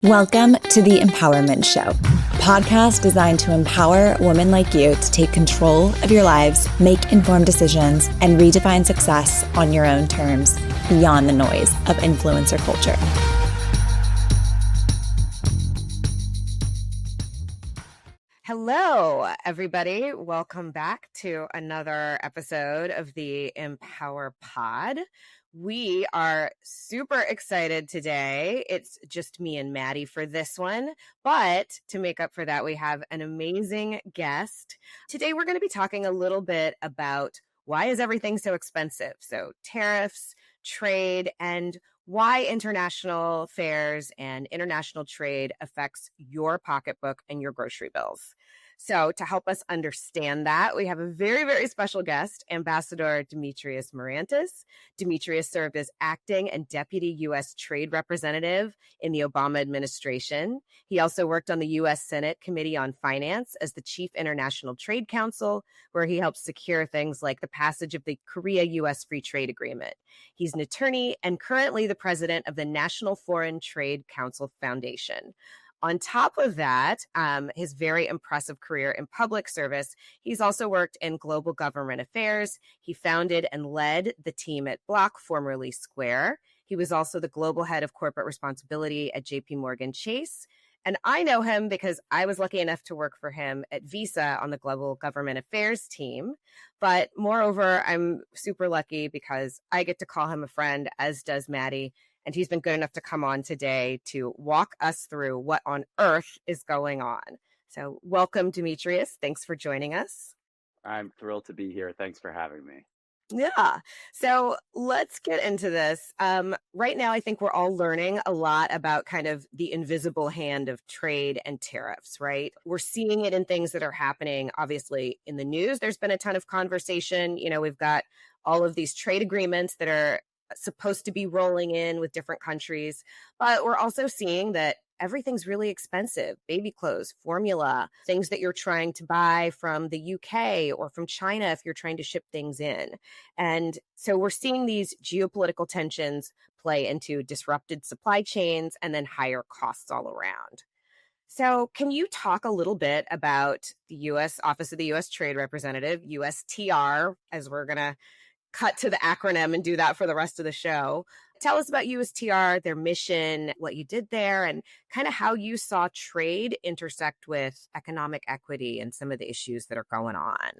Welcome to the EmpowHERment Show, a podcast designed to empower women like you to take control of your lives, make informed decisions, and redefine success on your own terms, beyond the noise of influencer culture. Hello, everybody. Welcome back to another episode of the Empower Pod. We are super excited today. It's just me and Maddie for this one. But to make up for that, we have an amazing guest. Today, we're going to be talking a little bit about why is everything so expensive? So tariffs, trade, and why international fairs and international trade affects your pocketbook and your grocery bills. So to help us understand that, we have a very, very special guest, Ambassador Demetrios Marantis. Demetrios served as Acting and Deputy U.S. Trade Representative in the Obama administration. He also worked on the U.S. Senate Committee on Finance as the Chief International Trade Counsel, where he helped secure things like the passage of the Korea-U.S. Free Trade Agreement. He's an attorney and currently the president of the National Foreign Trade Council Foundation. On top of that, his very impressive career in public service, he's also worked in global government affairs. He founded and led the team at Block, formerly Square. He was also the global head of corporate responsibility at JP Morgan Chase. And I know him because I was lucky enough to work for him at Visa on the global government affairs team. But moreover, I'm super lucky because I get to call him a friend, as does Maddie. And he's been good enough to come on today to walk us through what on earth is going on. So welcome, Demetrios. Thanks for joining us. I'm thrilled to be here. Thanks for having me. Yeah. So let's get into this. Right now, I think we're all learning a lot about kind of the invisible hand of trade and tariffs, right? We're seeing it in things that are happening, obviously, in the news. There's been a ton of conversation. You know, we've got all of these trade agreements that are supposed to be rolling in with different countries, but we're also seeing that everything's really expensive. Baby clothes, formula, things that you're trying to buy from the UK or from China if you're trying to ship things in. And so we're seeing these geopolitical tensions play into disrupted supply chains and then higher costs all around. So can you talk a little bit about the U.S. Office of the U.S. Trade Representative, USTR, as we're going to cut to the acronym and do that for the rest of the show. Tell us about USTR, their mission, what you did there, and kind of how you saw trade intersect with economic equity and some of the issues that are going on.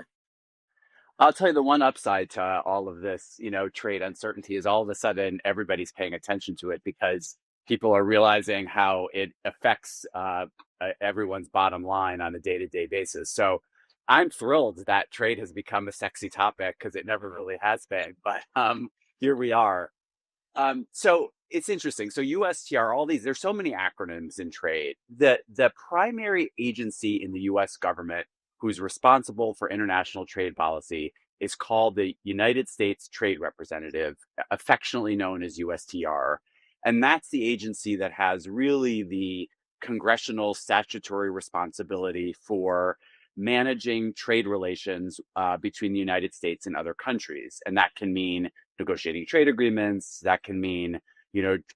I'll tell you the one upside to all of this, trade uncertainty is all of a sudden everybody's paying attention to it because people are realizing how it affects everyone's bottom line on a day-to-day basis. So I'm thrilled that trade has become a sexy topic because it never really has been, but here we are. So it's interesting. So USTR, there's so many acronyms in trade. The primary agency in the US government who's responsible for international trade policy is called the United States Trade Representative, affectionately known as USTR. And that's the agency that has really the congressional statutory responsibility for managing trade relations between the United States and other countries. And that can mean negotiating trade agreements. That can mean,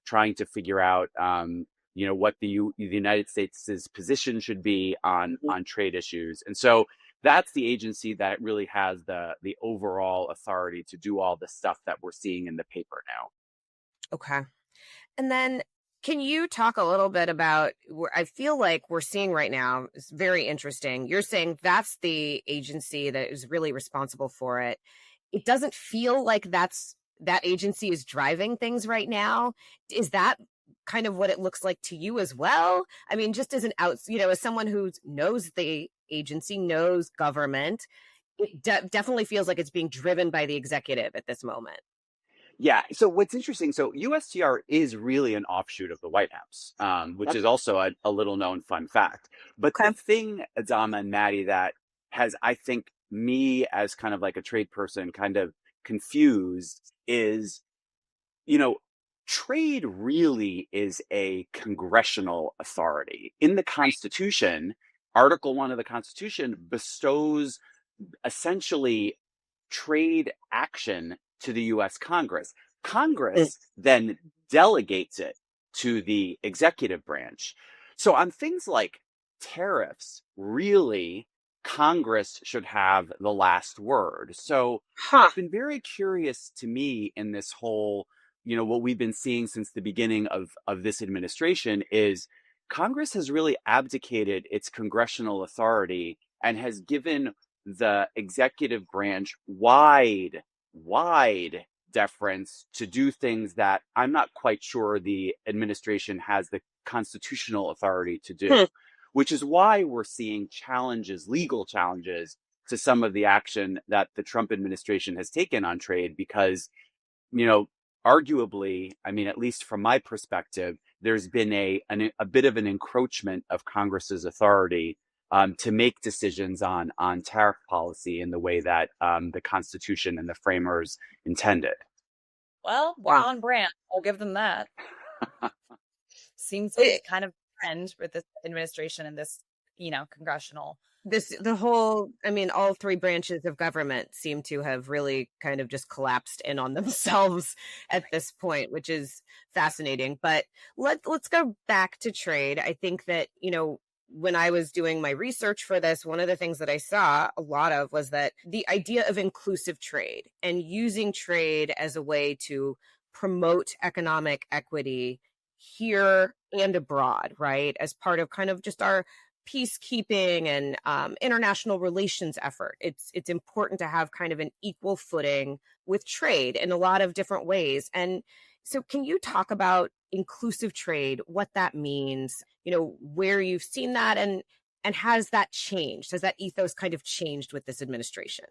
trying to figure out, what the United States' position should be on trade issues. And so that's the agency that really has the overall authority to do all the stuff that we're seeing in the paper now. Okay. And then can you talk a little bit about, I feel like we're seeing right now, it's very interesting. You're saying that's the agency that is really responsible for it. It doesn't feel like that agency is driving things right now. Is that kind of what it looks like to you as well? I mean, just as as someone who knows the agency, knows government, it definitely feels like it's being driven by the executive at this moment. Yeah. So what's interesting, so USTR is really an offshoot of the White House, which is also a little known fun fact. But the thing, Adama and Maddie, that has, I think, me as kind of like a trade person kind of confused is, trade really is a congressional authority. In the Constitution, Article 1 of the Constitution bestows essentially trade action to the U.S. Congress. Congress then delegates it to the executive branch. So on things like tariffs, really, Congress should have the last word. So Huh. it's been very curious to me in this whole, what we've been seeing since the beginning of this administration is Congress has really abdicated its congressional authority and has given the executive branch wide deference to do things that I'm not quite sure the administration has the constitutional authority to do, which is why we're seeing legal challenges to some of the action that the Trump administration has taken on trade, because, arguably, I mean, at least from my perspective, there's been a bit of an encroachment of Congress's authority to make decisions on tariff policy in the way that the Constitution and the framers intended. Well, they're on brand. I'll give them that. Seems like kind of trend with this administration and this, congressional. All three branches of government seem to have really kind of just collapsed in on themselves at this point, which is fascinating. But let's go back to trade. I think that, when I was doing my research for this, one of the things that I saw a lot of was that the idea of inclusive trade and using trade as a way to promote economic equity here and abroad, right? As part of kind of just our peacekeeping and international relations effort. It's important to have kind of an equal footing with trade in a lot of different ways. And so can you talk about inclusive trade, what that means, where you've seen that, and has that changed? Has that ethos kind of changed with this administration?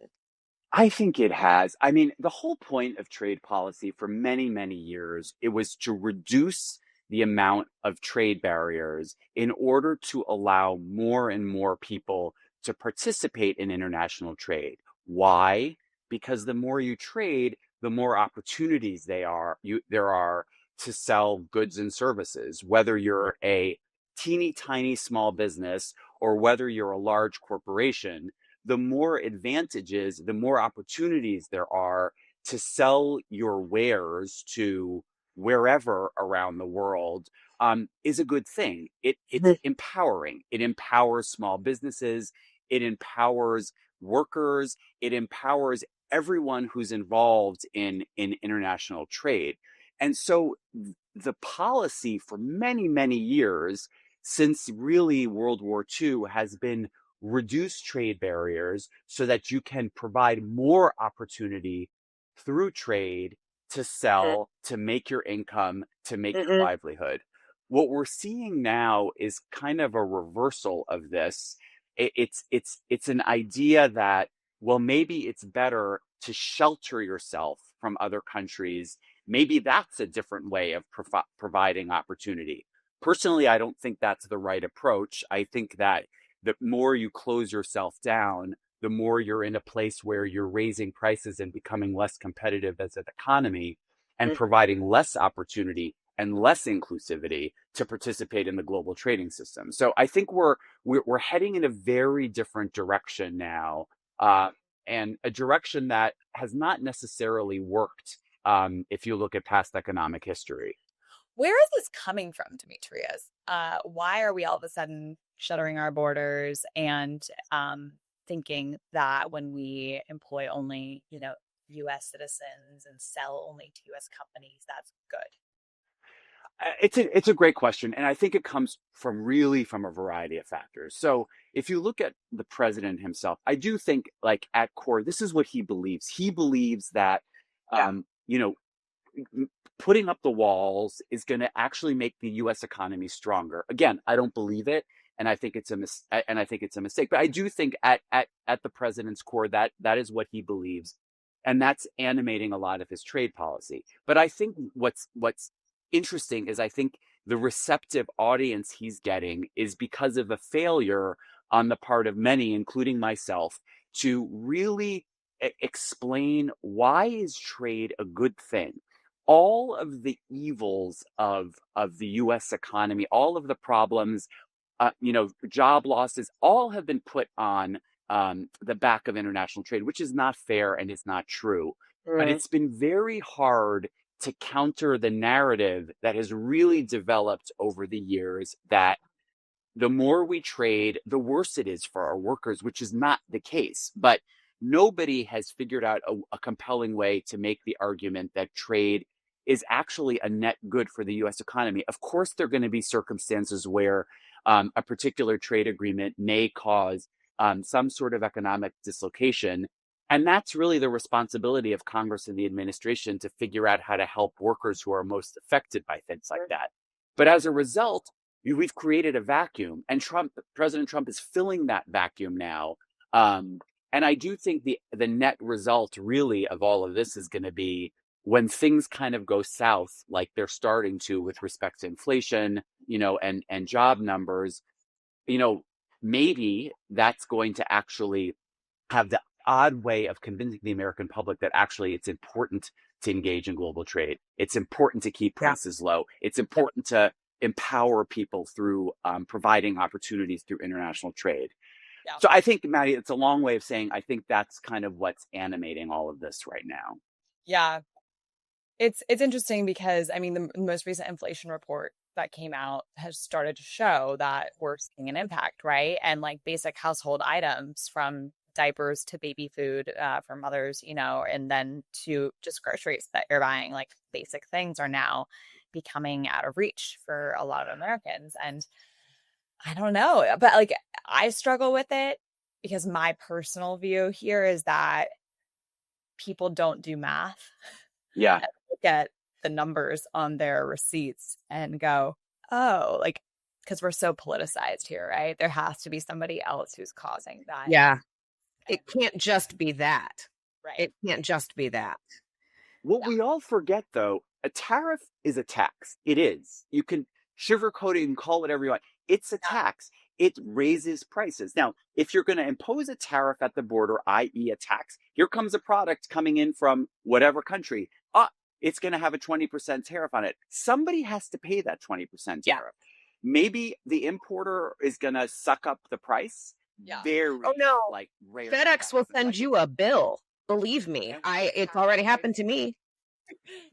I think it has. I mean, the whole point of trade policy for many, many years, it was to reduce the amount of trade barriers in order to allow more and more people to participate in international trade. Why? Because the more you trade, the more opportunities there are to sell goods and services, whether you're a teeny tiny small business or whether you're a large corporation. The more advantages, the more opportunities there are to sell your wares to wherever around the world is a good thing. It's empowering. It empowers small businesses. It empowers workers. It empowers everyone who's involved in international trade. And so the policy for many, many years, since really World War II, has been reduce trade barriers so that you can provide more opportunity through trade to sell, to make your income, to make your livelihood. What we're seeing now is kind of a reversal of this. It's an idea that, well, maybe it's better to shelter yourself from other countries. Maybe that's a different way of providing opportunity. Personally, I don't think that's the right approach. I think that the more you close yourself down, the more you're in a place where you're raising prices and becoming less competitive as an economy and providing less opportunity and less inclusivity to participate in the global trading system. So I think we're heading in a very different direction now, and a direction that has not necessarily worked if you look at past economic history. Where is this coming from, Demetrios? Why are we all of a sudden shuttering our borders and thinking that when we employ only, U.S. citizens and sell only to U.S. companies, that's good? It's a great question, and I think it comes from a variety of factors. So if you look at the president himself, I do think, like, at core, this is what he believes. He believes that, putting up the walls is going to actually make the U.S. economy stronger. Again, I don't believe it, and I think it's a mistake. But I do think at the president's core that is what he believes, and that's animating a lot of his trade policy. But I think what's interesting is I think the receptive audience he's getting is because of a failure on the part of many, including myself, to really explain why is trade a good thing. All of the evils of the U.S. economy, all of the problems, job losses, all have been put on the back of international trade, which is not fair and is not true. But it's been very hard to counter the narrative that has really developed over the years that the more we trade, the worse it is for our workers, which is not the case. But nobody has figured out a compelling way to make the argument that trade is actually a net good for the US economy. Of course, there are going to be circumstances where a particular trade agreement may cause some sort of economic dislocation. And that's really the responsibility of Congress and the administration to figure out how to help workers who are most affected by things like that. But as a result, we've created a vacuum, and President Trump is filling that vacuum now. And I do think the net result really of all of this is going to be when things kind of go south, like they're starting to with respect to inflation, and job numbers, maybe that's going to actually have the odd way of convincing the American public that actually it's important to engage in global trade. It's important to keep prices low. It's important to empower people through providing opportunities through international trade. Yeah. So I think, Maddie, it's a long way of saying I think that's kind of what's animating all of this right now. Yeah. It's interesting because, I mean, the most recent inflation report that came out has started to show that we're seeing an impact, right? And like basic household items from diapers to baby food for mothers, and then to just groceries that you're buying, like basic things are now becoming out of reach for a lot of Americans. And I don't know, but like I struggle with it because my personal view here is that people don't do math. Yeah. Look at the numbers on their receipts and go, oh, like, because we're so politicized here, right? There has to be somebody else who's causing that. Yeah. It can't just be that. Right. It can't just be that. What we all forget, though, a tariff is a tax. It is. You can sugarcoat it and call it whatever you want. It's a tax. It raises prices. Now, if you're going to impose a tariff at the border, i.e. a tax, here comes a product coming in from whatever country. It's going to have a 20% tariff on it. Somebody has to pay that 20% tariff. Yeah. Maybe the importer is going to suck up the price. Yeah. Very, like rare. FedEx will send you a bill. Believe me, it's already happened to me.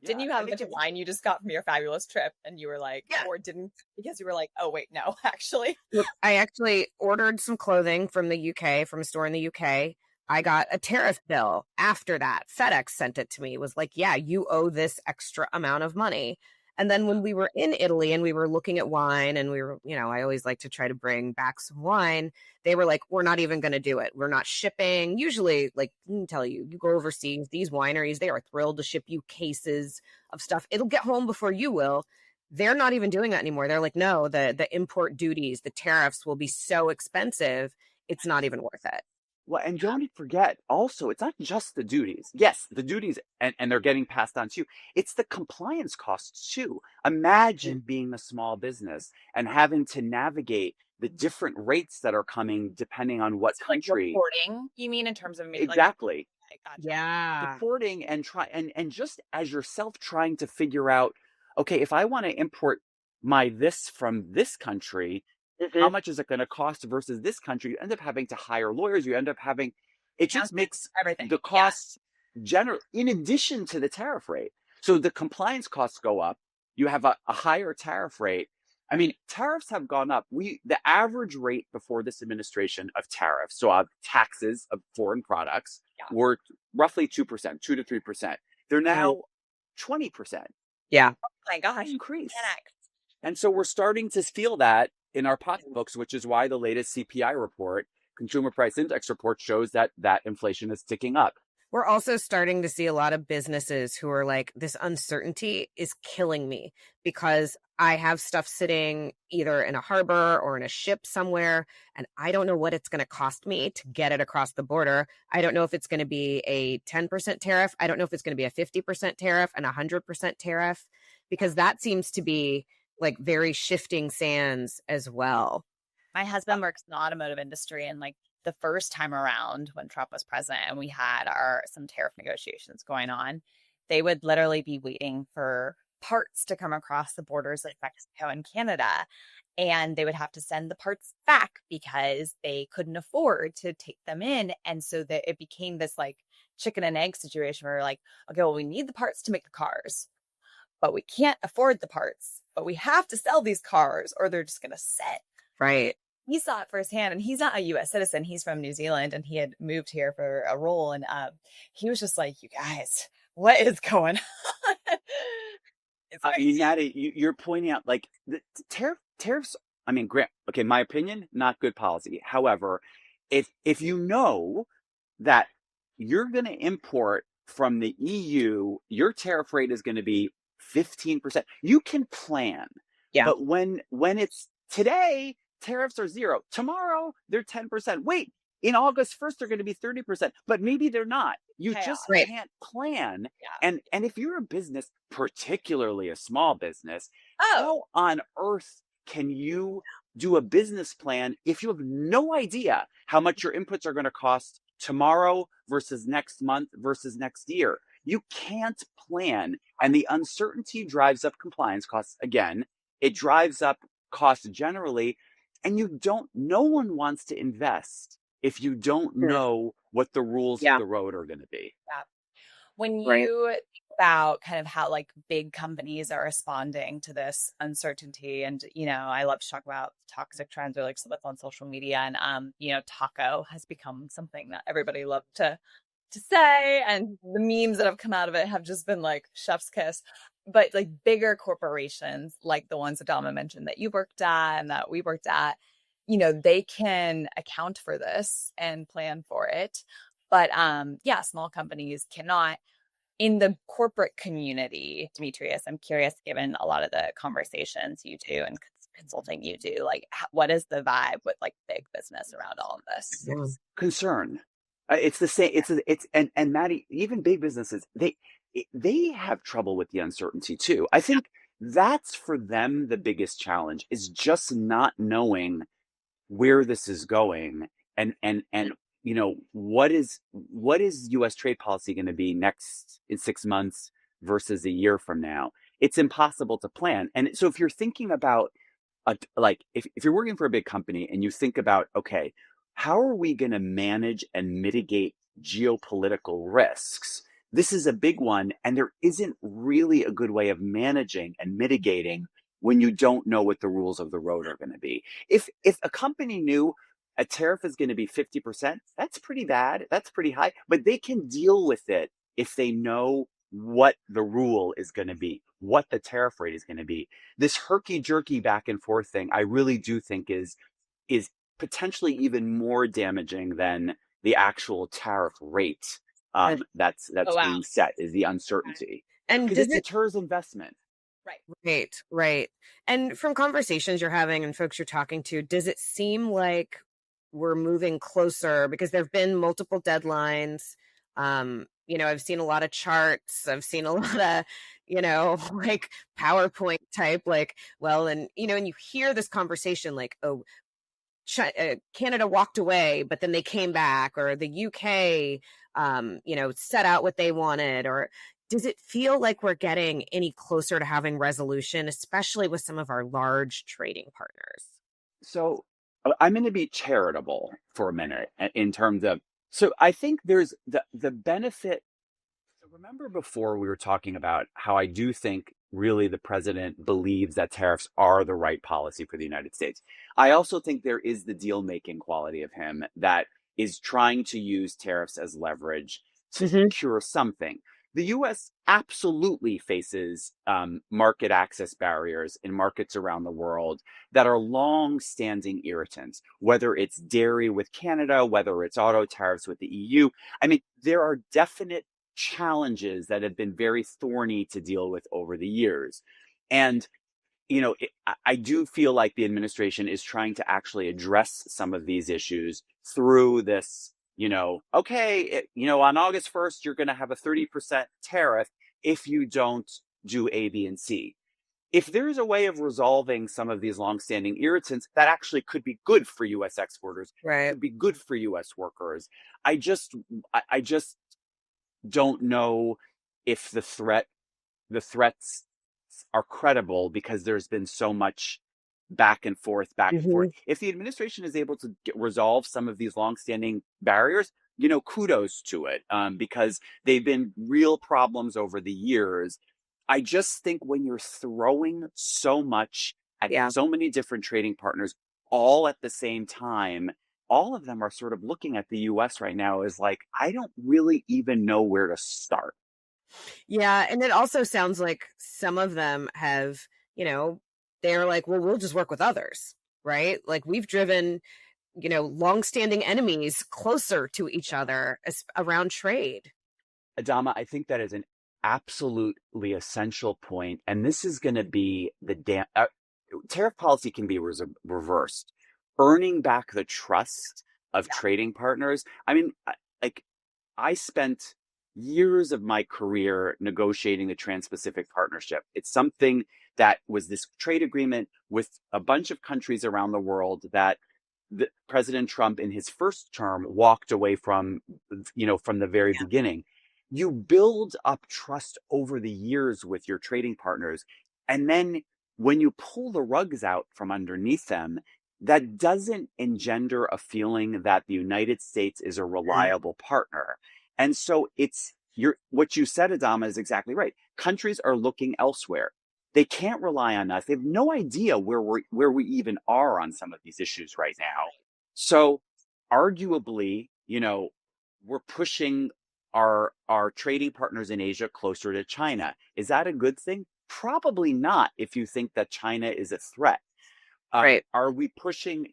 Didn't you have a bunch of wine you just got from your fabulous trip and you were like, or didn't, because you were like, oh wait, no, actually. I actually ordered some clothing from the UK, from a store in the UK. I got a tariff bill after that. FedEx sent it to me. It was like, yeah, you owe this extra amount of money. And then when we were in Italy and we were looking at wine and we were, I always like to try to bring back some wine. They were like, we're not even going to do it. We're not shipping. Usually, like, let me tell you, you go overseas, these wineries, they are thrilled to ship you cases of stuff. It'll get home before you will. They're not even doing that anymore. They're like, no, the import duties, the tariffs will be so expensive. It's not even worth it. Well, and don't forget, also, it's not just the duties. Yes, the duties, and they're getting passed on to you. It's the compliance costs, too. Imagine being a small business and having to navigate the different rates that are coming depending on what country. Like reporting, you mean, in terms of... Exactly. Yeah. Reporting and just as yourself trying to figure out, okay, if I want to import this from this country... How much is it going to cost versus this country? You end up having to hire lawyers. You end up having, it just makes everything. The costs general in addition to the tariff rate. So the compliance costs go up. You have a higher tariff rate. I mean, tariffs have gone up. The average rate before this administration of tariffs, so of taxes of foreign products, were roughly 2%, 2 to 3%. They're now 20%. Yeah. Oh my gosh. Increase. And so we're starting to feel that in our pocketbooks, which is why the latest CPI report, Consumer Price Index report, shows that inflation is ticking up. We're also starting to see a lot of businesses who are like, this uncertainty is killing me because I have stuff sitting either in a harbor or in a ship somewhere, and I don't know what it's going to cost me to get it across the border. I don't know if it's going to be a 10% tariff. I don't know if it's going to be a 50% tariff and 100% tariff, because that seems to be like very shifting sands as well. My husband works in the automotive industry, and like the first time around when Trump was president and we had some tariff negotiations going on, they would literally be waiting for parts to come across the borders like Mexico and Canada. And they would have to send the parts back because they couldn't afford to take them in. And so that it became this like chicken and egg situation where we're like, okay, well, we need the parts to make the cars. but we can't afford the parts, but we have to sell these cars or they're just going to sit. Right. He saw it firsthand, and he's not a U.S. citizen. He's from New Zealand, and he had moved here for a role. And he was just like, "You guys, what is going on?" Maddie, you're pointing out like the tariffs. I mean, grant. Okay, my opinion, not good policy. However, if you know that you're going to import from the EU, your tariff rate is going to be 15%. You can plan. Yeah. But when it's today, tariffs are 0. Tomorrow, they're 10%. Wait, in August 1st, they're going to be 30%, but maybe they're not. You just can't plan. Yeah. And if you're a business, particularly a small business, how on earth can you do a business plan if you have no idea how much your inputs are going to cost tomorrow versus next month versus next year? You can't plan. And the uncertainty drives up compliance costs. Again, it drives up costs generally. And no one wants to invest if you don't know what the rules of the road are going to be. Yeah. When you think about kind of how like big companies are responding to this uncertainty, and I love to talk about toxic trends or like stuff on social media, and taco has become something that everybody loves to say, and the memes that have come out of it have just been like chef's kiss. But like bigger corporations, like the ones Adama mentioned that you worked at and that we worked at, they can account for this and plan for it. But small companies cannot. In the corporate community, Demetrios, I'm curious, given a lot of the conversations you do and consulting you do, like what is the vibe with like big business around all of this? Concern. It's the same. It's and Maddie, even big businesses, they have trouble with the uncertainty too. I think that's for them the biggest challenge is just not knowing where this is going and what is U.S. trade policy going to be next in 6 months versus a year from now. It's impossible to plan. And so if you're thinking about if you're working for a big company and you think about, okay, how are we going to manage and mitigate geopolitical risks? This is a big one, and there isn't really a good way of managing and mitigating when you don't know what the rules of the road are going to be. If a company knew a tariff is going to be 50%, that's pretty bad. That's pretty high, but they can deal with it if they know what the rule is going to be, what the tariff rate is going to be. This herky-jerky back and forth thing, I really do think is potentially even more damaging than the actual tariff rate that's being set, is the uncertainty. And because it deters investment. Right. And from conversations you're having and folks you're talking to, does it seem like we're moving closer? Because there have been multiple deadlines. I've seen a lot of charts. I've seen a lot of, like PowerPoint type, like, well, and you hear this conversation like, oh, Canada walked away, but then they came back, or the UK, set out what they wanted, or does it feel like we're getting any closer to having resolution, especially with some of our large trading partners? So I'm going to be charitable for a minute in terms of, so I think there's the benefit. So remember before we were talking about how I do think really the president believes that tariffs are the right policy for the United States. I also think there is the deal-making quality of him that is trying to use tariffs as leverage to secure something. The U.S. absolutely faces market access barriers in markets around the world that are long-standing irritants, whether it's dairy with Canada, whether it's auto tariffs with the EU. I mean, there are definite challenges that have been very thorny to deal with over the years. And, I do feel like the administration is trying to actually address some of these issues through this, on August 1st, you're going to have a 30% tariff if you don't do A, B, and C. If there's a way of resolving some of these longstanding irritants, that actually could be good for U.S. exporters, could be good for U.S. workers. I just don't know if the threats are credible because there's been so much back and forth. If the administration is able to resolve some of these longstanding barriers, kudos to it, because they've been real problems over the years. I just think when you're throwing so much at so many different trading partners all at the same time, all of them are sort of looking at the US right now as like, I don't really even know where to start. Yeah. And it also sounds like some of them have, they're like, well, we'll just work with others, right? Like we've driven, longstanding enemies closer to each other around trade. Adama, I think that is an absolutely essential point. And this is going to be tariff policy can be reversed. Earning back the trust of trading partners. I mean, like I spent years of my career negotiating the Trans-Pacific Partnership. It's something that was this trade agreement with a bunch of countries around the world that President Trump in his first term walked away from, from the very beginning. You build up trust over the years with your trading partners. And then when you pull the rugs out from underneath them, that doesn't engender a feeling that the United States is a reliable partner. And so what you said, Adama, is exactly right. Countries are looking elsewhere. They can't rely on us. They have no idea where we even are on some of these issues right now. So arguably, we're pushing our trading partners in Asia closer to China. Is that a good thing? Probably not if you think that China is a threat. Right. Are we pushing,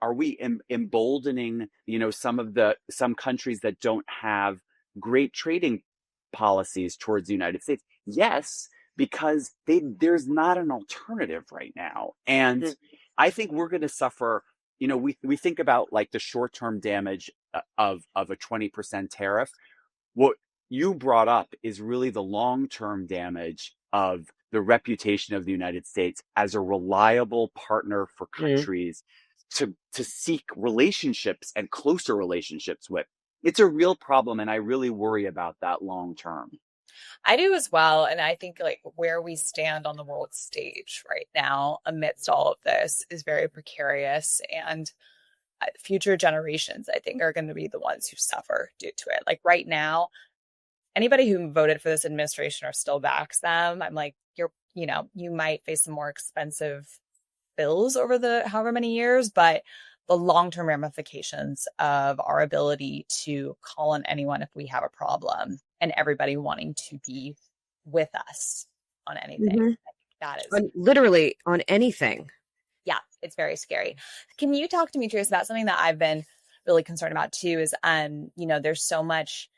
are we emboldening, some countries that don't have great trading policies towards the United States? Yes, because there's not an alternative right now. And I think we're going to suffer, we think about like the short-term damage of a 20% tariff. What you brought up is really the long-term damage of the reputation of the United States as a reliable partner for countries to seek relationships and closer relationships with. It's a real problem, and I really worry about that long term. I do as well. And I think like where we stand on the world stage right now amidst all of this is very precarious. And future generations, I think, are going to be the ones who suffer due to it. Like right now, anybody who voted for this administration or still backs them, I'm like, you might face some more expensive bills over the however many years, but the long-term ramifications of our ability to call on anyone if we have a problem and everybody wanting to be with us on anything. I think that is literally on anything. Yeah, it's very scary. Can you talk, Demetrios, about something that I've been really concerned about too is, there's so much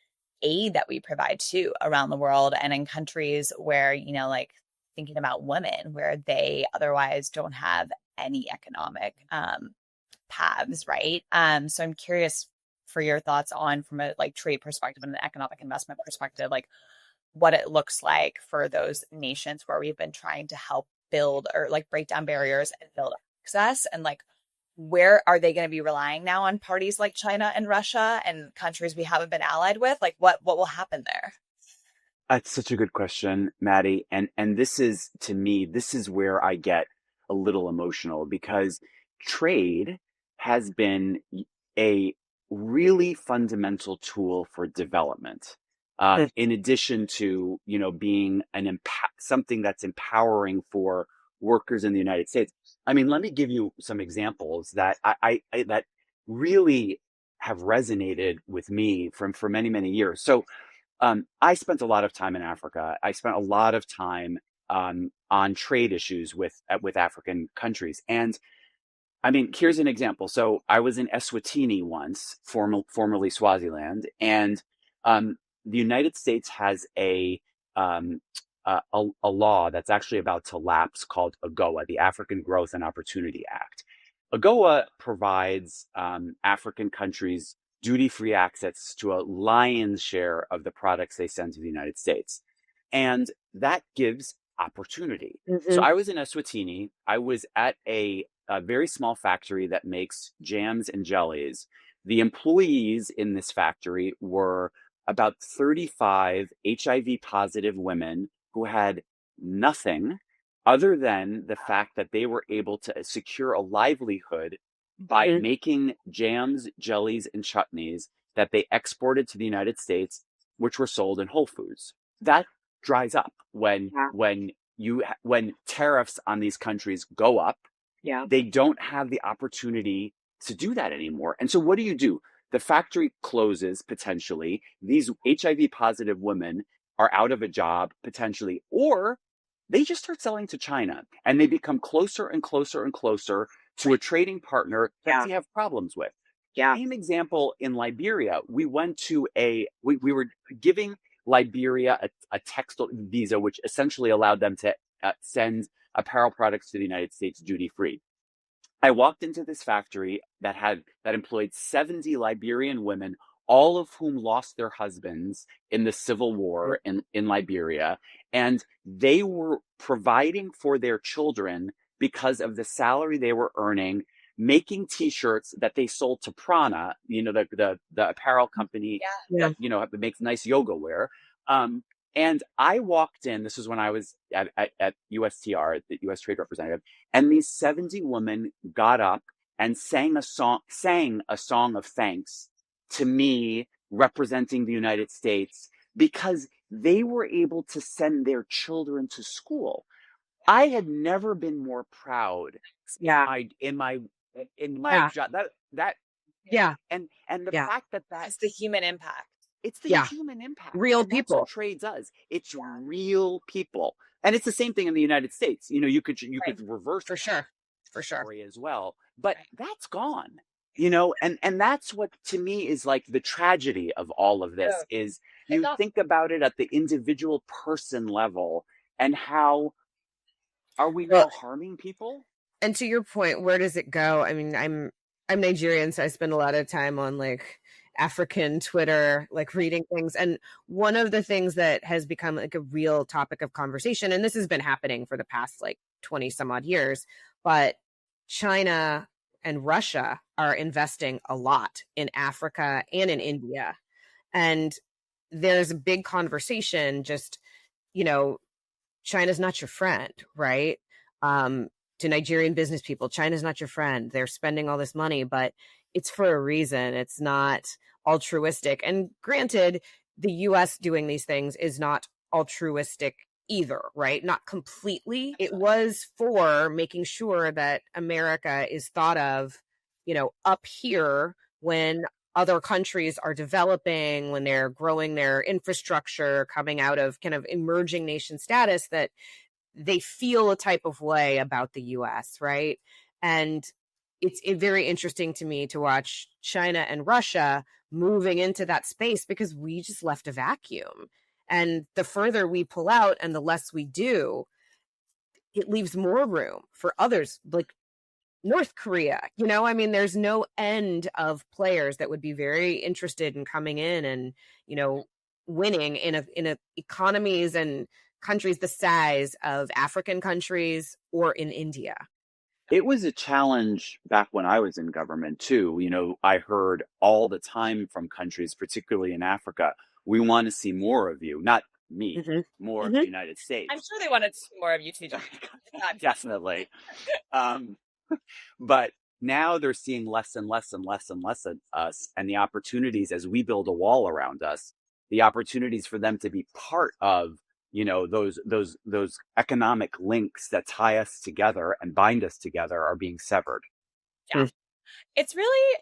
aid that we provide too around the world and in countries where, like thinking about women where they otherwise don't have any economic paths, right? So I'm curious for your thoughts on from a like trade perspective and an economic investment perspective, like what it looks like for those nations where we've been trying to help build or like break down barriers and build access, and like where are they going to be relying now on parties like China and Russia and countries we haven't been allied with? Like what will happen there? That's such a good question, Maddie. And this is, to me, this is where I get a little emotional because trade has been a really fundamental tool for development. In addition to, being something that's empowering for workers in the United States. I mean, let me give you some examples that I that really have resonated with me for many, many years. So I spent a lot of time in Africa. I spent a lot of time on trade issues with African countries. And I mean, here's an example. So I was in Eswatini once, formerly Swaziland, and the United States has a law that's actually about to lapse called AGOA, the African Growth and Opportunity Act. AGOA provides African countries duty-free access to a lion's share of the products they send to the United States. And that gives opportunity. So I was in Eswatini. I was at a very small factory that makes jams and jellies. The employees in this factory were about 35 HIV positive women who had nothing other than the fact that they were able to secure a livelihood by making jams, jellies, and chutneys that they exported to the United States, which were sold in Whole Foods. That dries up when tariffs on these countries go up. Yeah. They don't have the opportunity to do that anymore. And so what do? The factory closes potentially. These HIV positive women are out of a job potentially, or they just start selling to China and they become closer and closer and closer to a trading partner that they have problems with. Yeah. Same example in Liberia. We went to we were giving Liberia a textile visa, which essentially allowed them to send apparel products to the United States duty free. I walked into this factory that employed 70 Liberian women, all of whom lost their husbands in the civil war in Liberia. And they were providing for their children because of the salary they were earning, making T-shirts that they sold to Prana, the apparel company that, makes nice yoga wear. And I walked in, this was when I was at USTR, the U.S. Trade Representative, and these 70 women got up and sang a song of thanks to me representing the United States because they were able to send their children to school. I had never been more proud in my job. And the fact that it's the human impact. It's the human impact. Real and people. That's what trade does. It's real people. And it's the same thing in the United States. You could reverse for sure story as well. But that's gone. And that's what to me is like the tragedy of all of this is you think about it at the individual person level and how are we now harming people? And to your point, where does it go? I mean, I'm Nigerian, so I spend a lot of time on African Twitter, reading things. And one of the things that has become a real topic of conversation, and this has been happening for the past 20 some odd years, but China and Russia are investing a lot in Africa and in India. And there's a big conversation China's not your friend, right? To Nigerian business people, China's not your friend. They're spending all this money, but it's for a reason. It's not altruistic. And granted, the U.S. doing these things is not altruistic either, right? Not completely. It was for making sure that America is thought of, up here when other countries are developing, when they're growing their infrastructure, coming out of kind of emerging nation status, that they feel a type of way about the U.S., right? And it's very interesting to me to watch China and Russia moving into that space because we just left a vacuum. And the further we pull out and the less we do, it leaves more room for others like North Korea. There's no end of players that would be very interested in coming in and, winning in economies and countries the size of African countries or in India. It was a challenge back when I was in government too. I heard all the time from countries, particularly in Africa, we want to see more of you. Not me, more of the United States. I'm sure they wanted to see more of you too. Definitely. But now they're seeing less and less and less and less of us, and the opportunities as we build a wall around us, the opportunities for them to be part of those economic links that tie us together and bind us together are being severed. Yeah. It's really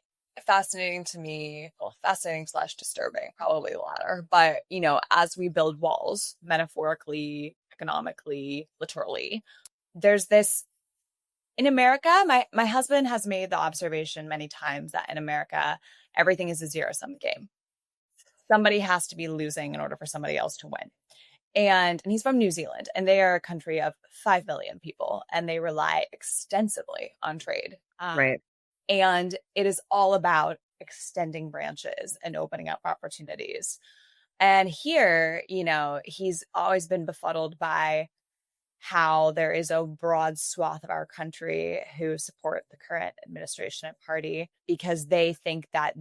fascinating to me. Well, fascinating / disturbing, probably the latter. But, as we build walls, metaphorically, economically, literally, there's this in America. My husband has made the observation many times that in America, everything is a zero-sum game. Somebody has to be losing in order for somebody else to win. And he's from New Zealand, and they are a country of 5 million people, and they rely extensively on trade. Right. And it is all about extending branches and opening up opportunities. And here, he's always been befuddled by how there is a broad swath of our country who support the current administration and party because they think that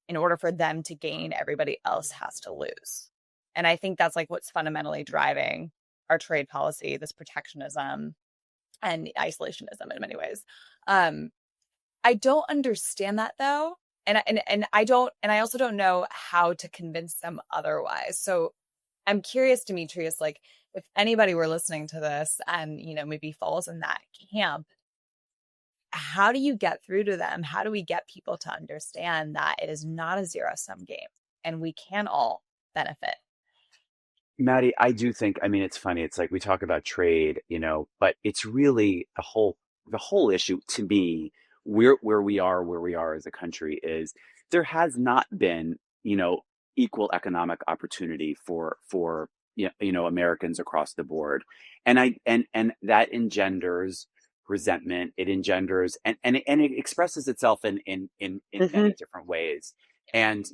in order for them to gain, everybody else has to lose. And I think that's what's fundamentally driving our trade policy, this protectionism and isolationism in many ways. I don't understand that though. And I also don't know how to convince them otherwise. So I'm curious, Demetrios, like if anybody were listening to this and, maybe falls in that camp, how do you get through to them? How do we get people to understand that it is not a zero-sum game and we can all benefit? Maddie, I do think, I mean, it's funny. It's like we talk about trade, but it's really the whole issue to me, where we are as a country is there has not been, equal economic opportunity for Americans across the board. And that engenders resentment. It engenders and it expresses itself in many different ways. And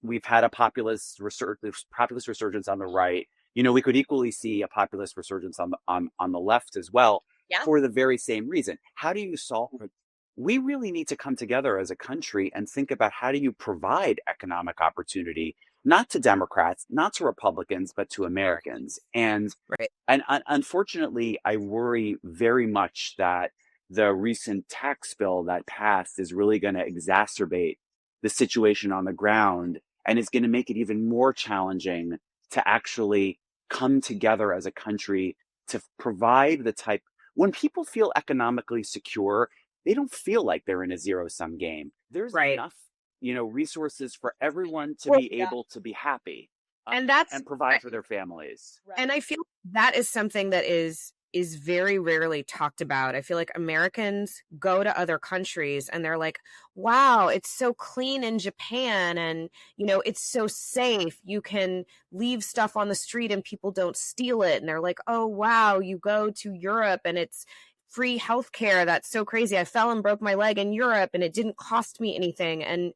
we've had a populist resurgence on the right. We could equally see a populist resurgence on the left as well, Yeah. for the very same reason. How do you solve it? We really need to come together as a country and think about how do you provide economic opportunity, not to Democrats, not to Republicans, but to Americans. And Right. unfortunately, I worry very much that the recent tax bill that passed is really going to exacerbate the situation on the ground and is going to make it even more challenging to actually come together as a country to provide the type. When people feel economically secure, they don't feel like they're in a zero-sum game. There's Right. enough, resources for everyone to Well, be yeah. able to be happy, And that's and provide for their families. Right. and I feel that is something that is very rarely talked about. I feel like Americans go to other countries and they're like, wow, it's so clean in Japan, and it's so safe. You can leave stuff on the street and people don't steal it. And they're like, oh wow, you go to Europe and it's free healthcare. That's so crazy. I fell and broke my leg in Europe and it didn't cost me anything.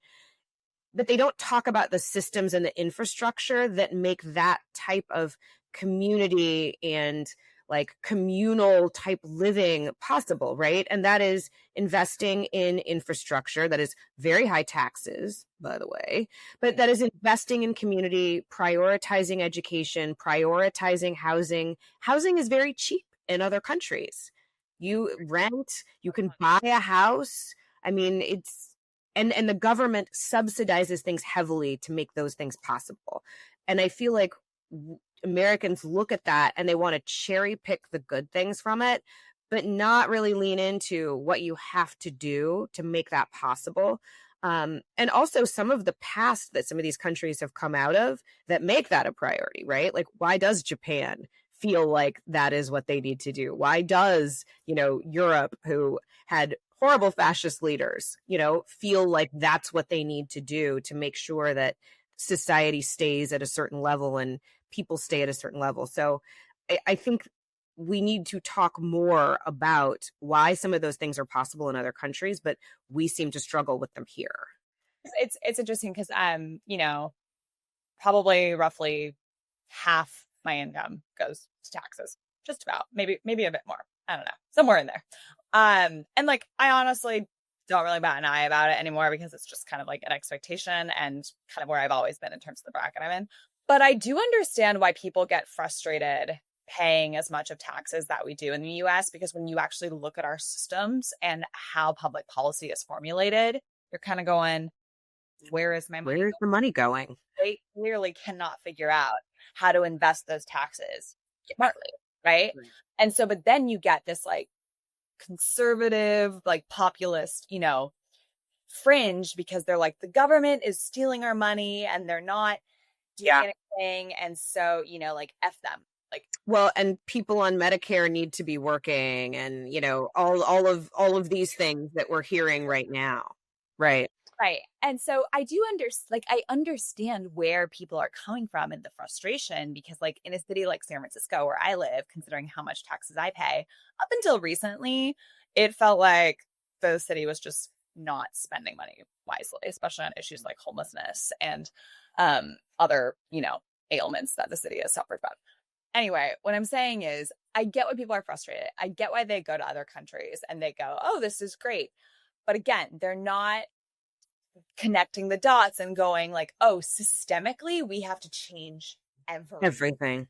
But they don't talk about the systems and the infrastructure that make that type of community and like communal type living possible, right? And that is investing in infrastructure that is very high taxes, by the way, but that is investing in community, prioritizing education, prioritizing housing. Housing is very cheap in other countries. You rent, you can buy a house. I mean, and the government subsidizes things heavily to make those things possible. And I feel like Americans look at that and they want to cherry pick the good things from it, but not really lean into what you have to do to make that possible. And also some of the past that some of these countries have come out of that make that a priority, right? Like, why does Japan feel like that is what they need to do? Why does, Europe, who had horrible fascist leaders, feel like that's what they need to do to make sure that society stays at a certain level and people stay at a certain level? So I think we need to talk more about why some of those things are possible in other countries, but we seem to struggle with them here. It's interesting because probably roughly half my income goes to taxes, just about, maybe a bit more. I don't know, somewhere in there. And like, I honestly don't really bat an eye about it anymore because it's just kind of like an expectation and kind of where I've always been in terms of the bracket I'm in. But I do understand why people get frustrated paying as much of taxes that we do in the US, because when you actually look at our systems and how public policy is formulated, you're kind of going, where is my money? Where's the money going? They clearly cannot figure out how to invest those taxes smartly, right? And so, but then you get this like conservative, like populist, fringe, because they're like, the government is stealing our money and they're not doing anything. And so, like, F them. Like, well, and people on Medicare need to be working, and all of these things that we're hearing right now, right? Right. And so I do I understand where people are coming from and the frustration, because like in a city like San Francisco, where I live, considering how much taxes I pay, up until recently, it felt like the city was just not spending money wisely, especially on issues like homelessness and other, ailments that the city has suffered from. Anyway, what I'm saying is I get why people are frustrated. I get why they go to other countries and they go, oh, this is great. But again, they're not connecting the dots and going like, oh, systemically, we have to change everything.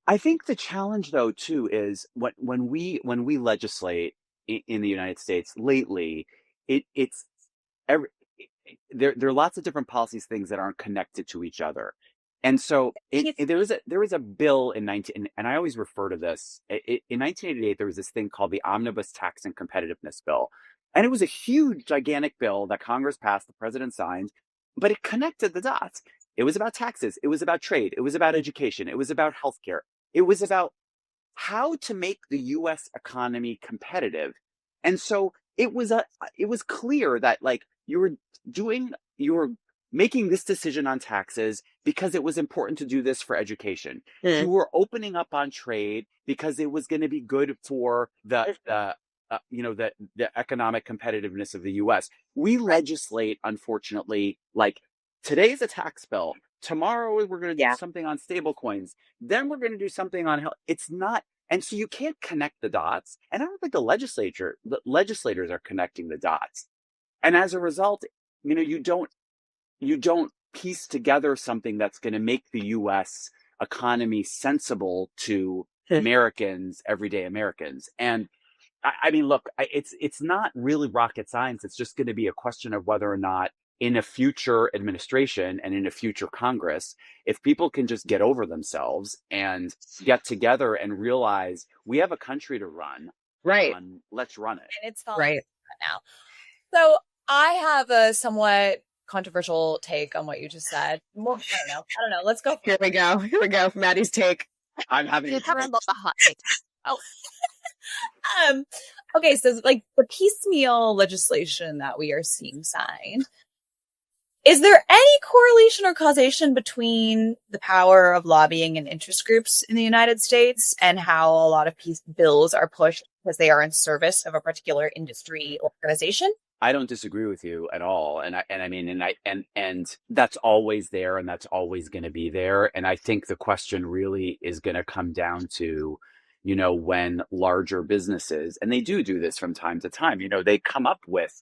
I think the challenge, though, too, is when we legislate in the United States lately, there are lots of different policies, things that aren't connected to each other. And so there was a bill in 19, and I always refer to this. In 1988, there was this thing called the Omnibus Tax and Competitiveness Bill. And it was a huge, gigantic bill that Congress passed, the president signed, but it connected the dots. It was about taxes. It was about trade. It was about education. It was about healthcare. It was about how to make the U.S. economy competitive. And so it was clear that like you were making this decision on taxes because it was important to do this for education. You were opening up on trade because it was going to be good for the economic competitiveness of the U.S. We legislate, unfortunately, like today's a tax bill. Tomorrow we're going to do something on stable coins. Then we're going to do something on health. It's not, and so you can't connect the dots. And I don't think the legislators are connecting the dots. And as a result, you don't piece together something that's going to make the U.S. economy sensible to Americans, everyday Americans. And I mean, look, it's not really rocket science. It's just going to be a question of whether or not in a future administration and in a future Congress, if people can just get over themselves and get together and realize we have a country to run. Right. Let's run it. And it's falling right now. So I have a somewhat controversial take on what you just said. Well, I don't know. Let's go. Here we go. Maddie's take. I'm having the hot take. Oh. Okay, so like the piecemeal legislation that we are seeing signed, is there any correlation or causation between the power of lobbying and interest groups in the United States and how a lot of bills are pushed because they are in service of a particular industry organization? I don't disagree with you at all. And that's always there and that's always going to be there. And I think the question really is going to come down to, when larger businesses, and they do this from time to time, they come up with,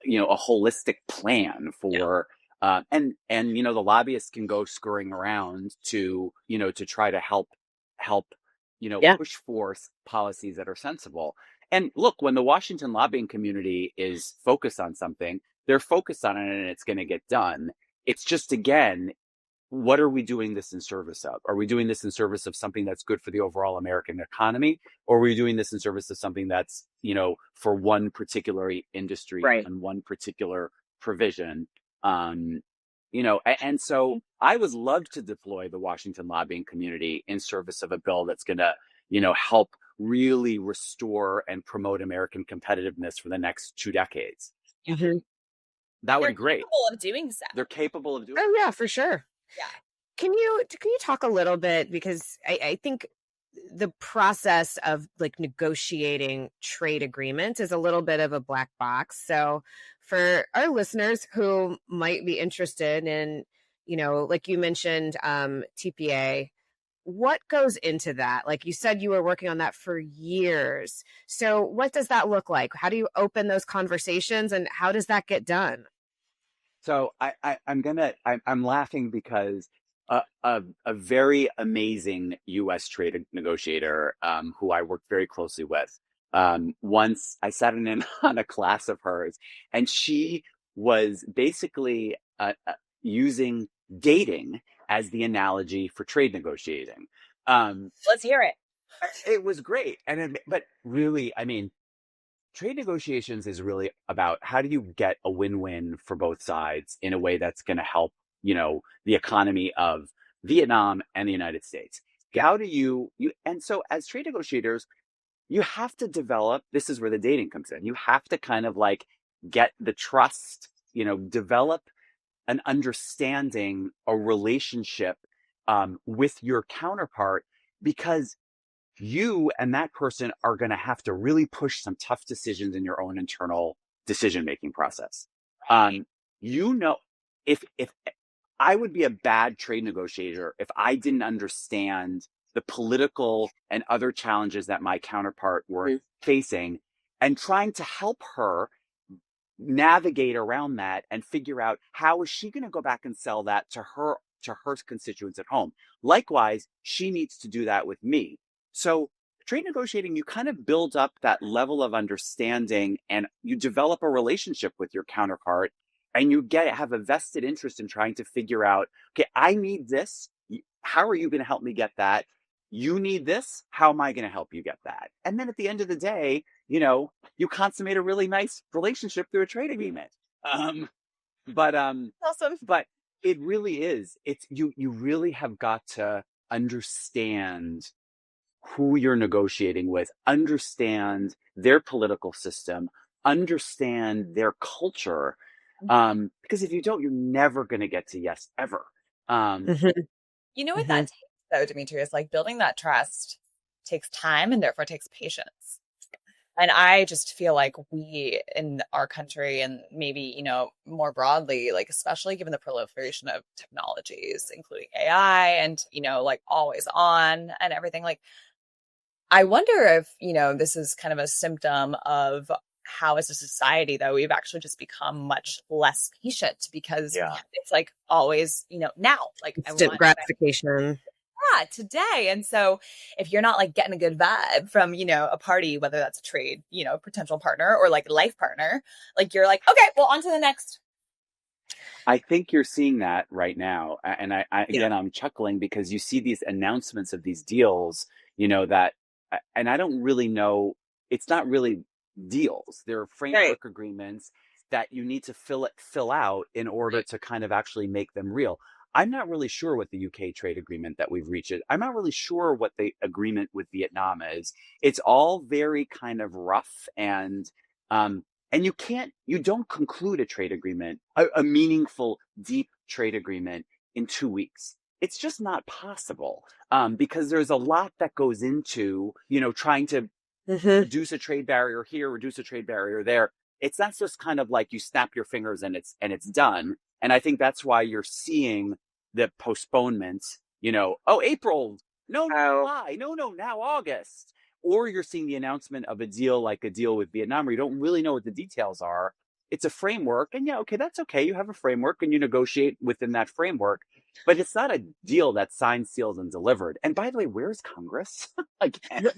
a holistic plan for, and the lobbyists can go scurrying around to try to help, push forth policies that are sensible. And look, when the Washington lobbying community is focused on something, they're focused on it and it's going to get done. It's just, again, what are we doing this in service of? Are we doing this in service of something that's good for the overall American economy? Or are we doing this in service of something that's, for one particular industry and one particular provision? And so I would love to deploy the Washington lobbying community in service of a bill that's going to, help really restore and promote American competitiveness for the next 2 decades. Mm-hmm. That would be great. They're capable of doing so. They're capable of doing Oh, yeah, for sure. Yeah. Can you talk a little bit, because I think the process of like negotiating trade agreements is a little bit of a black box. So for our listeners who might be interested in, like you mentioned, TPA, what goes into that? Like you said, you were working on that for years. So what does that look like? How do you open those conversations and how does that get done? So I'm laughing because a very amazing U.S. trade negotiator who I worked very closely with. Once I sat in on a class of hers, and she was basically using dating as the analogy for trade negotiating. Let's hear it. It was great, but really, I mean, trade negotiations is really about how do you get a win-win for both sides in a way that's going to help, the economy of Vietnam and the United States. How do you and so as trade negotiators, you have to develop, this is where the dating comes in. You have to kind of like get the trust, develop an understanding, a relationship with your counterpart, because you and that person are going to have to really push some tough decisions in your own internal decision-making process. If I would be a bad trade negotiator if I didn't understand the political and other challenges that my counterpart were facing and trying to help her navigate around that and figure out how is she going to go back and sell that to her constituents at home. Likewise, she needs to do that with me. So trade negotiating, you kind of build up that level of understanding and you develop a relationship with your counterpart. and you have a vested interest in trying to figure out, okay, I need this. How are you going to help me get that? You need this. How am I going to help you get that? And then at the end of the day, you consummate a really nice relationship through a trade agreement. Awesome. But it really is. It's you really have got to understand who you're negotiating with, understand their political system, understand their culture. Because if you don't, you're never going to get to yes ever. You know what that takes, though, Demetrios? Like, building that trust takes time and therefore takes patience. And I just feel like we in our country, and maybe, more broadly, like, especially given the proliferation of technologies, including AI and, like, always on and everything, like, I wonder if, this is kind of a symptom of how as a society, though, we've actually just become much less patient because it's like always, now, like, instant gratification. Yeah, today. And so if you're not like getting a good vibe from, a party, whether that's a trade, potential partner or like life partner, like you're like, okay, well, on to the next. I think you're seeing that right now. And I'm chuckling because you see these announcements of these deals, that, and I don't really know, it's not really deals. There are framework agreements that you need to fill out in order to kind of actually make them real. I'm not really sure what the UK trade agreement that we've reached is. I'm not really sure what the agreement with Vietnam is. It's all very kind of rough, and you don't conclude a trade agreement, a meaningful, deep trade agreement in 2 weeks. It's just not possible because there's a lot that goes into, trying to reduce a trade barrier here, reduce a trade barrier there. It's not just kind of like you snap your fingers and it's done. And I think that's why you're seeing the postponements, April, no, July, no, now August. Or you're seeing the announcement of a deal like a deal with Vietnam where you don't really know what the details are. It's a framework. And that's okay. You have a framework and you negotiate within that framework. But it's not a deal that's signed, sealed, and delivered. And by the way, where's Congress? Again.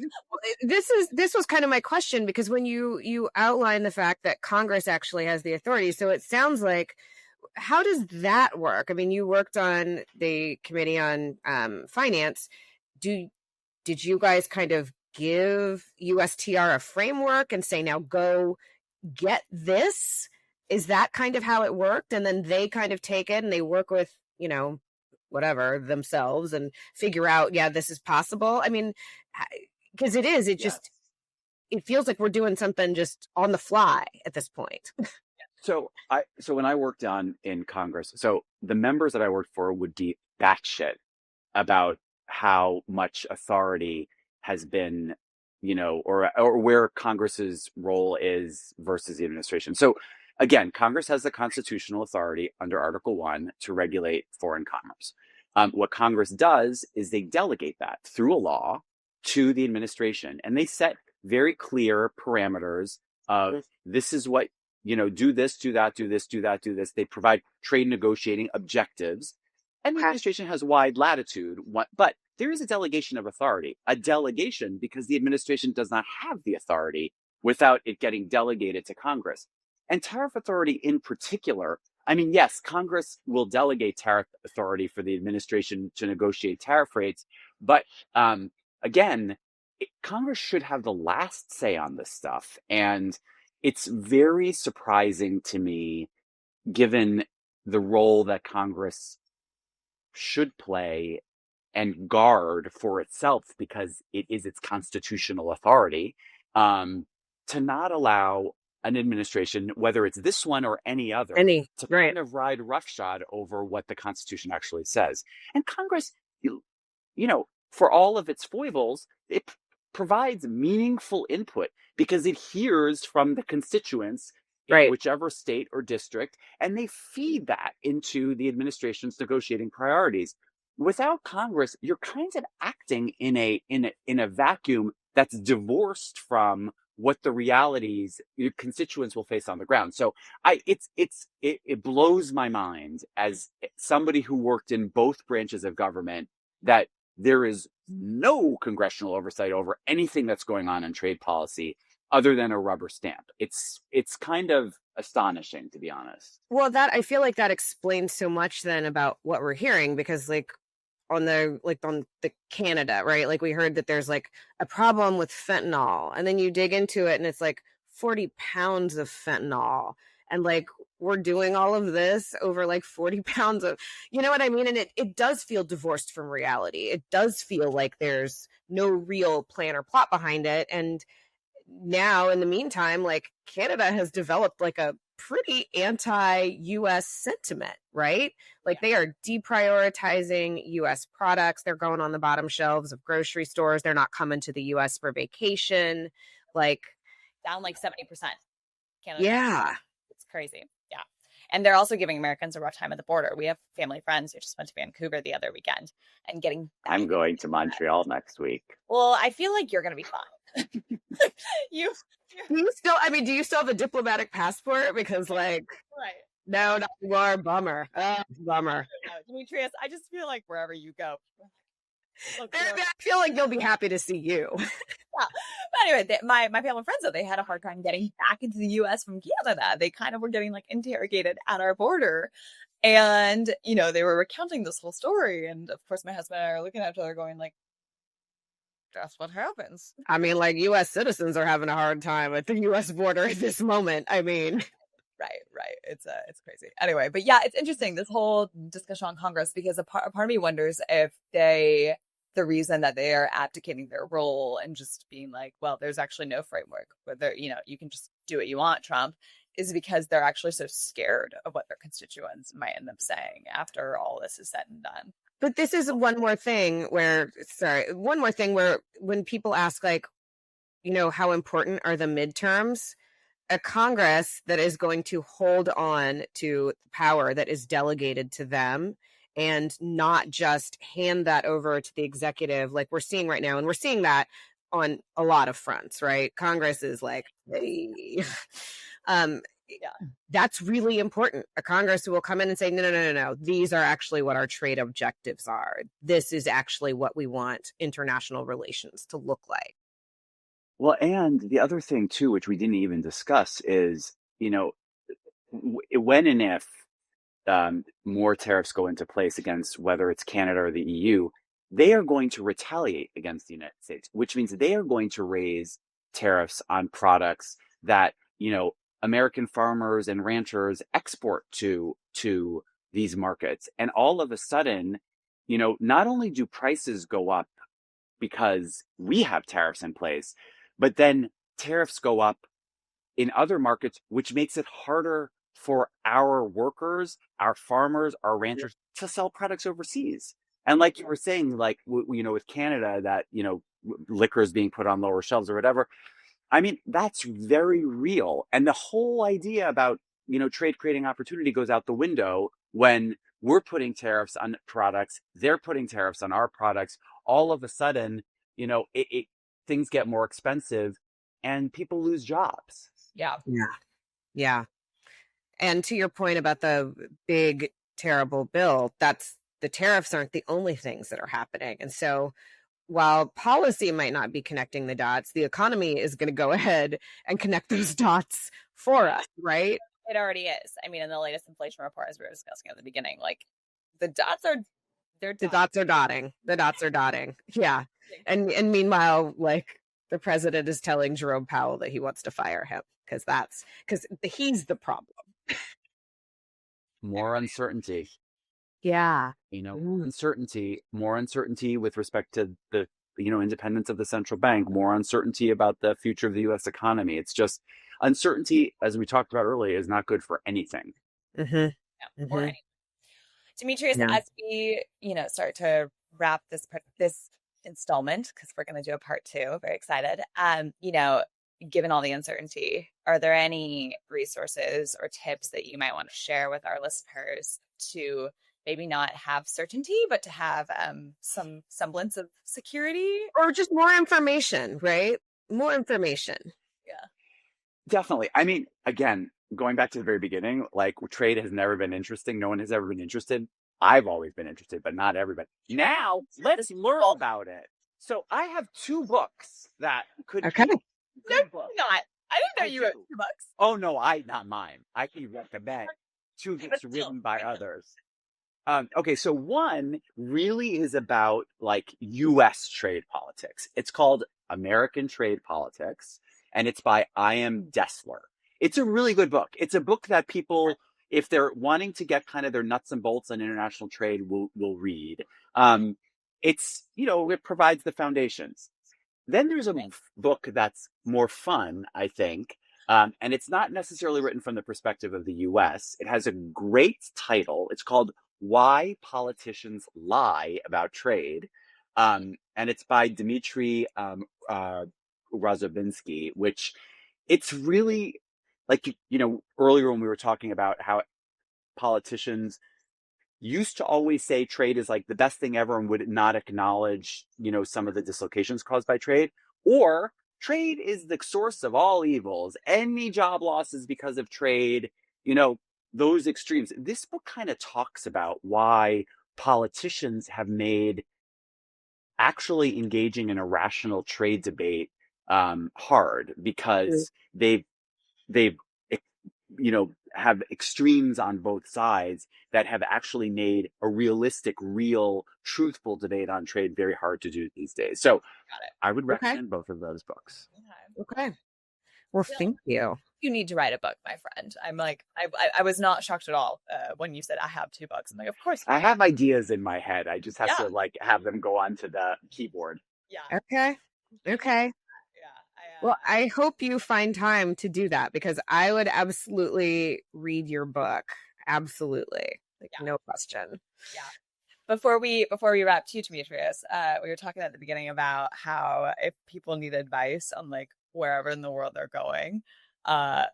This was kind of my question, because when you outline the fact that Congress actually has the authority, so it sounds like, how does that work? I mean, you worked on the Committee on Finance. Did you guys kind of give USTR a framework and say, now go get this? Is that kind of how it worked? And then they kind of take it and they work with, whatever themselves and figure out, this is possible. I mean, because it feels like we're doing something just on the fly at this point. So when I worked in Congress, so the members that I worked for would be batshit about how much authority has been, or where Congress's role is versus the administration. So again, Congress has the constitutional authority under Article 1 to regulate foreign commerce. What Congress does is they delegate that through a law to the administration, and they set very clear parameters of this is what, do this, do that, do this, do that, do this. They provide trade negotiating objectives, and the administration has wide latitude. But there is a delegation of authority, because the administration does not have the authority without it getting delegated to Congress. And tariff authority in particular, I mean, yes, Congress will delegate tariff authority for the administration to negotiate tariff rates. But again, Congress should have the last say on this stuff. And it's very surprising to me, given the role that Congress should play and guard for itself, because it is its constitutional authority, to not allow an administration, whether it's this one or any other, to kind of ride roughshod over what the Constitution actually says. And Congress, for all of its foibles, it provides meaningful input because it hears from the constituents in whichever state or district, and they feed that into the administration's negotiating priorities. Without Congress, you're kind of acting in a vacuum that's divorced from what the realities your constituents will face on the ground. So it blows my mind as somebody who worked in both branches of government that there is no congressional oversight over anything that's going on in trade policy. other than a rubber stamp. It's kind of astonishing, to be honest. Well, that I feel like that explains so much then about what we're hearing, because on the Canada, right? Like we heard that there's like a problem with fentanyl, and then you dig into it and it's like 40 pounds of fentanyl, and like we're doing all of this over like 40 pounds of, you know what I mean? And it does feel divorced from reality. It does feel like there's no real plan or plot behind it. And now in the meantime, like Canada has developed like a pretty anti-US sentiment, right? Like they are deprioritizing US products. They're going on the bottom shelves of grocery stores. They're not coming to the US for vacation. Like down like 70%. Canada. Yeah. It's crazy. Yeah. And they're also giving Americans a rough time at the border. We have family friends who just went to Vancouver the other weekend and getting back. I'm going to Montreal next week. Well, I feel like you're going to be fine. Do you still have a diplomatic passport? Because like, right. No, not anymore. Bummer. Bummer. Demetrios, I just feel like wherever you go. I feel like they'll be happy to see you. Yeah. But anyway, my family friends, though, they had a hard time getting back into the U.S. from Canada. They kind of were getting like interrogated at our border. And, you know, they were recounting this whole story. And of course, my husband and I are looking at each other going like, that's what happens. I mean, like U.S. citizens are having a hard time at the U.S. border at this moment. I mean, right. It's crazy. Anyway, but yeah, it's interesting, this whole discussion on Congress, because a part of me wonders if the reason that they are abdicating their role and just being like, well, there's actually no framework, whether, you know, you can just do what you want, Trump, is because they're actually so scared of what their constituents might end up saying after all this is said and done. But this is one more thing where when people ask, like, you know, how important are the midterms? A Congress that is going to hold on to power that is delegated to them and not just hand that over to the executive like we're seeing right now. And we're seeing that on a lot of fronts, right? Congress is like, hey. That's really important. A Congress who will come in and say, no. These are actually what our trade objectives are. This is actually what we want international relations to look like. Well, and the other thing too, which we didn't even discuss, is, you know, when and if more tariffs go into place against whether it's Canada or the EU, they are going to retaliate against the United States, which means they are going to raise tariffs on products that, you know, American farmers and ranchers export to these markets. And all of a sudden, you know, not only do prices go up because we have tariffs in place, but then tariffs go up in other markets, which makes it harder for our workers, our farmers, our ranchers to sell products overseas. And like you were saying, like, you know, with Canada, that, you know, liquor is being put on lower shelves or whatever. I mean, that's very real. And the whole idea about, you know, trade creating opportunity goes out the window when we're putting tariffs on products, they're putting tariffs on our products. All of a sudden, you know, things get more expensive and people lose jobs. Yeah. And to your point about the big, terrible bill, the tariffs aren't the only things that are happening. And so while policy might not be connecting the dots, the economy is going to go ahead and connect those dots for us, right? It already is. I mean, in the latest inflation report, as we were discussing at the beginning, like the dots are dotting. The dots are dotting. Yeah. And meanwhile, like the president is telling Jerome Powell that he wants to fire him because he's the problem. More uncertainty. Yeah. You know, more uncertainty with respect to the, you know, independence of the central bank, more uncertainty about the future of the U.S. economy. It's just uncertainty, as we talked about earlier, is not good for anything. Mm-hmm. Yeah, or anything. Demetrios, as we, you know, start to wrap this installment, because we're going to do a part 2, very excited. You know, given all the uncertainty, are there any resources or tips that you might want to share with our listeners to maybe not have certainty, but to have some semblance of security? Or just more information, right? More information. Yeah. Definitely. I mean, again, going back to the very beginning, like trade has never been interesting. No one has ever been interested. I've always been interested, but not everybody. Now, let's learn about it. So I have 2 books that could be No, Good book. not. I didn't know I you wrote do. 2 books. Oh no, not mine. I can recommend 2 But books still, written by others. Okay, so one really is about like U.S. trade politics. It's called American Trade Politics, and it's by I.M. Dessler. It's a really good book. It's a book that people, if they're wanting to get kind of their nuts and bolts on international trade, will read. It provides the foundations. Then there's a book that's more fun, I think, and it's not necessarily written from the perspective of the U.S. It has a great title. It's called Why Politicians Lie About Trade, and it's by Dmitry Rozobinsky, which it's really like, earlier when we were talking about how politicians used to always say trade is like the best thing ever and would not acknowledge, some of the dislocations caused by trade, or trade is the source of all evils. Any job losses because of trade, those extremes. This book kind of talks about why politicians have made actually engaging in a rational trade debate hard, because they've have extremes on both sides that have actually made a realistic, real, truthful debate on trade very hard to do these days. So I would recommend both of those books. Okay. Well, thank you. You need to write a book, my friend. I'm like, I was not shocked at all when you said I have 2 books. I'm like, of course. I have ideas in my head. I just have to have them go onto the keyboard. Yeah. Okay. Well, I hope you find time to do that, because I would absolutely read your book. Absolutely. No question. Yeah. Before we wrap too, Demetrios, we were talking at the beginning about how if people need advice on like wherever in the world they're going,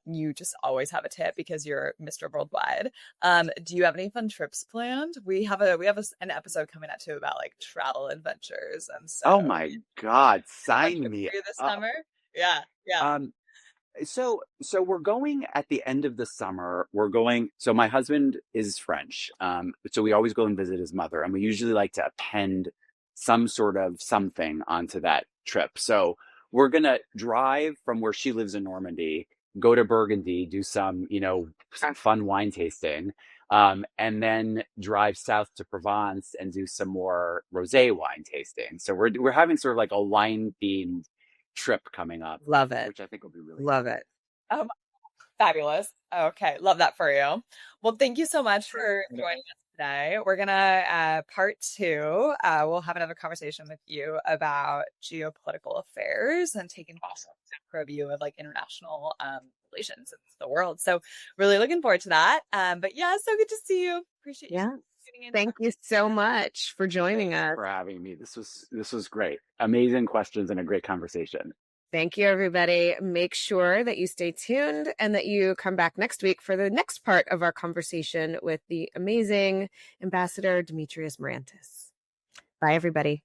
you just always have a tip because you're Mr. Worldwide. Do you have any fun trips planned? We have an episode coming out too about like travel adventures, and so. Oh my God, sign me up this summer. Yeah. So we're going at the end of the summer. So my husband is French. So we always go and visit his mother, and we usually like to append some sort of something onto that trip. So we're going to drive from where she lives in Normandy, go to Burgundy, do some fun wine tasting, and then drive south to Provence and do some more rosé wine tasting. So we're having sort of like a wine themed trip coming up. Love it. Which I think will be really love it. Fabulous. Okay, love that for you. Well, thank you so much for joining us today. We're gonna part 2. We'll have another conversation with you about geopolitical affairs and taking a review of like international relations in the world. So really looking forward to that. But yeah, so good to see you. Appreciate you. Thank you so much for joining us. For having me. This was great. Amazing questions and a great conversation. Thank you, everybody. Make sure that you stay tuned and that you come back next week for the next part of our conversation with the amazing Ambassador Demetrios Marantis. Bye, everybody.